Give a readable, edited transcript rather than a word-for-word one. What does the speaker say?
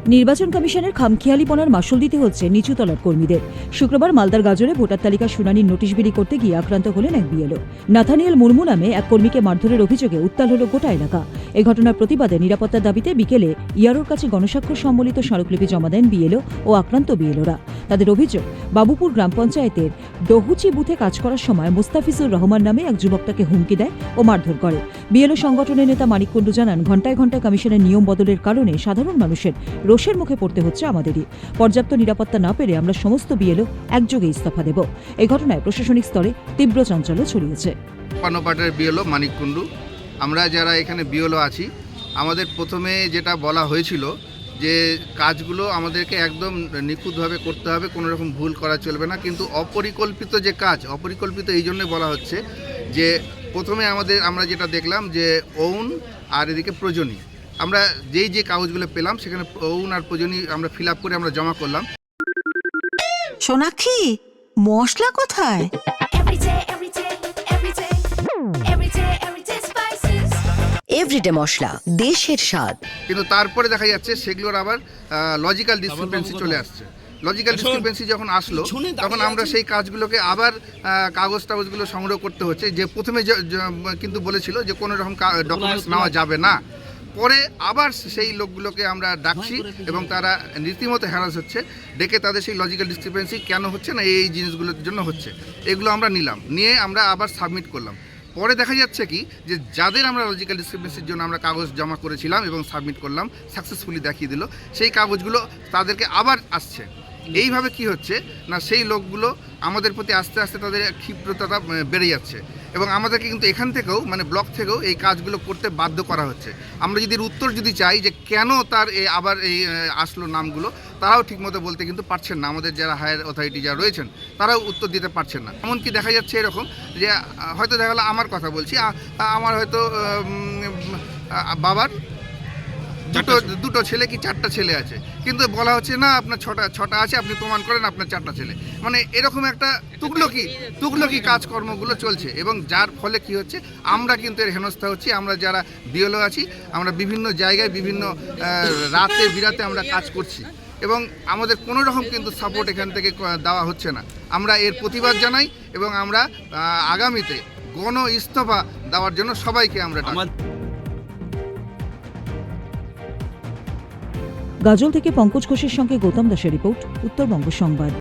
নির্বাচন কমিশনের খামখেয়ালিপনার মাশুল দিতে হচ্ছে নিচুতলার কর্মীদের। শুক্রবার মালদার গাজরে ভোটার তালিকা শুনানির নোটিশ বিলি করতে গিয়ে আক্রান্ত হলেন এক বিএলও। নাথানিয়েল মুর্মু নামে এক কর্মীকে মারধরের অভিযোগে উত্তাল হল গোটা এলাকা। এই ঘটনার প্রতিবাদে নিরাপত্তার দাবিতে বিকেলে ইয়ারোর কাছে গণস্বাক্ষর সম্বলিত স্মারকলিপি জমা দেন বিএলও ও আক্রান্ত বিএলওরা। তাদের অভিযোগ, বাবুপুর গ্রাম পঞ্চায়েতের ডহুচি বুথে কাজ করার সময় মোস্তাফিজুর রহমান নামে এক যুবক তাকে হুমকি দেয় ও মারধর করে। বিএলও সংগঠনের নেতা মানিক কুণ্ডু জানান, ঘণ্টায় ঘণ্টায় কমিশনের নিয়ম বদলের কারণে সাধারণ মানুষের রোষের মুখে পড়তে হচ্ছে আমাদেরই। পর্যাপ্ত নিরাপত্তা না পেরে আমরা সমস্ত বিএলও একযোগে ইস্তফা দেব। এই ঘটনায় প্রশাসনিক স্তরে তীব্র চাঞ্চল্য ছড়িয়েছে। পানোপাটের বিএলও মানিক কুণ্ডু, আমরা যারা এখানে বিএলও আছি, আমাদের প্রথমে যেটা বলা হয়েছিল যে কাজগুলো আমাদেরকে একদম নিখুঁতভাবে করতে হবে, কোনো রকম ভুল করা চলবে না। কিন্তু অপরিকল্পিত যে কাজ, অপরিকল্পিত এই জন্যই বলা হচ্ছে যে প্রথমে আমরা যেটা দেখলাম যে ওউন আর এদিকে প্রয়োজনী, আমরা যে কাগজগুলো পেলাম সেখানে ওউন আর প্রয়োজনী আমরা ফিল আপ করে আমরা জমা করলাম। সোনাক্ষী, মশলা কোথায়? এভরিডে মশলা, দেশের স্বাদ। কিন্তু তারপরে দেখা যাচ্ছে সেগুলোর আবার লজিক্যাল ডিসক্রিপেন্সি চলে আসছে। লজিক্যাল ডিসক্রিপেন্সি যখন আসলো তখন আমরা সেই কাজগুলোকে আবার কাগজগুলো সংগ্রহ করতে হচ্ছে। যে প্রথমে কিন্তু বলেছিল যে কোনো রকম ডকুমেন্টস নেওয়া যাবে না, পরে আবার সেই লোকগুলোকে আমরা ডাকছি এবং তারা রীতিমতো হ্যারাস হচ্ছে। ডেকে তাদের সেই লজিক্যাল ডিসক্রিপেন্সি কেন হচ্ছে না, এই জিনিসগুলোর জন্য হচ্ছে, এগুলো আমরা নিয়ে আমরা আবার সাবমিট করলাম। পরে দেখা যাচ্ছে কি যে যাদের আমরা লজিক্যাল ডিসক্রিপেন্সির জন্য আমরা কাগজ জমা করেছিলাম এবং সাবমিট করলাম, সাকসেসফুলি দেখিয়ে দিল, সেই কাগজগুলো তাদেরকে আবার আসছে। এইভাবে কি হচ্ছে না, সেই লোকগুলো আমাদের প্রতি আস্তে আস্তে তাদের ক্ষিপ্রতাটা বেড়ে যাচ্ছে এবং আমাদেরকে কিন্তু এখান থেকেও ব্লক থেকেও এই কাজগুলো করতে বাধ্য করা হচ্ছে। আমরা যদি উত্তর চাই যে কেন তার আবার আসলো নামগুলো, তারাও ঠিকমতো বলতে কিন্তু পারছেন না। আমাদের যারা হায়ার অথরিটি যারা রয়েছেন তারাও উত্তর দিতে পারছেন না। এমনকি দেখা যাচ্ছে এরকম যে হয়তো দেখা গেলো, আমার কথা বলছি, আমার হয়তো বাবার দুটো ছেলে কি 4টা ছেলে আছে, কিন্তু বলা হচ্ছে না আপনার ছটা আছে, আপনি প্রমাণ করেন আপনার 4টা ছেলে। এরকম একটা তুগলকি কাজকর্মগুলো চলছে এবং যার ফলে কি হচ্ছে, আমরা কিন্তু এর হেনস্থা হচ্ছি। আমরা যারা বিএলও আছি, আমরা বিভিন্ন জায়গায় বিভিন্ন রাতে বিরাতে আমরা কাজ করছি এবং আমাদের কোনো রকম কিন্তু সাপোর্ট এখান থেকে দেওয়া হচ্ছে না। আমরা এর প্রতিবাদ জানাই এবং আমরা আগামীতে গণ ইস্তফা দেওয়ার জন্য সবাইকে আমরা ডাকি। গাজল থেকে পঙ্কজ ঘোষের সঙ্গে গৌতম দাসের রিপোর্ট, উত্তরবঙ্গ সংবাদ।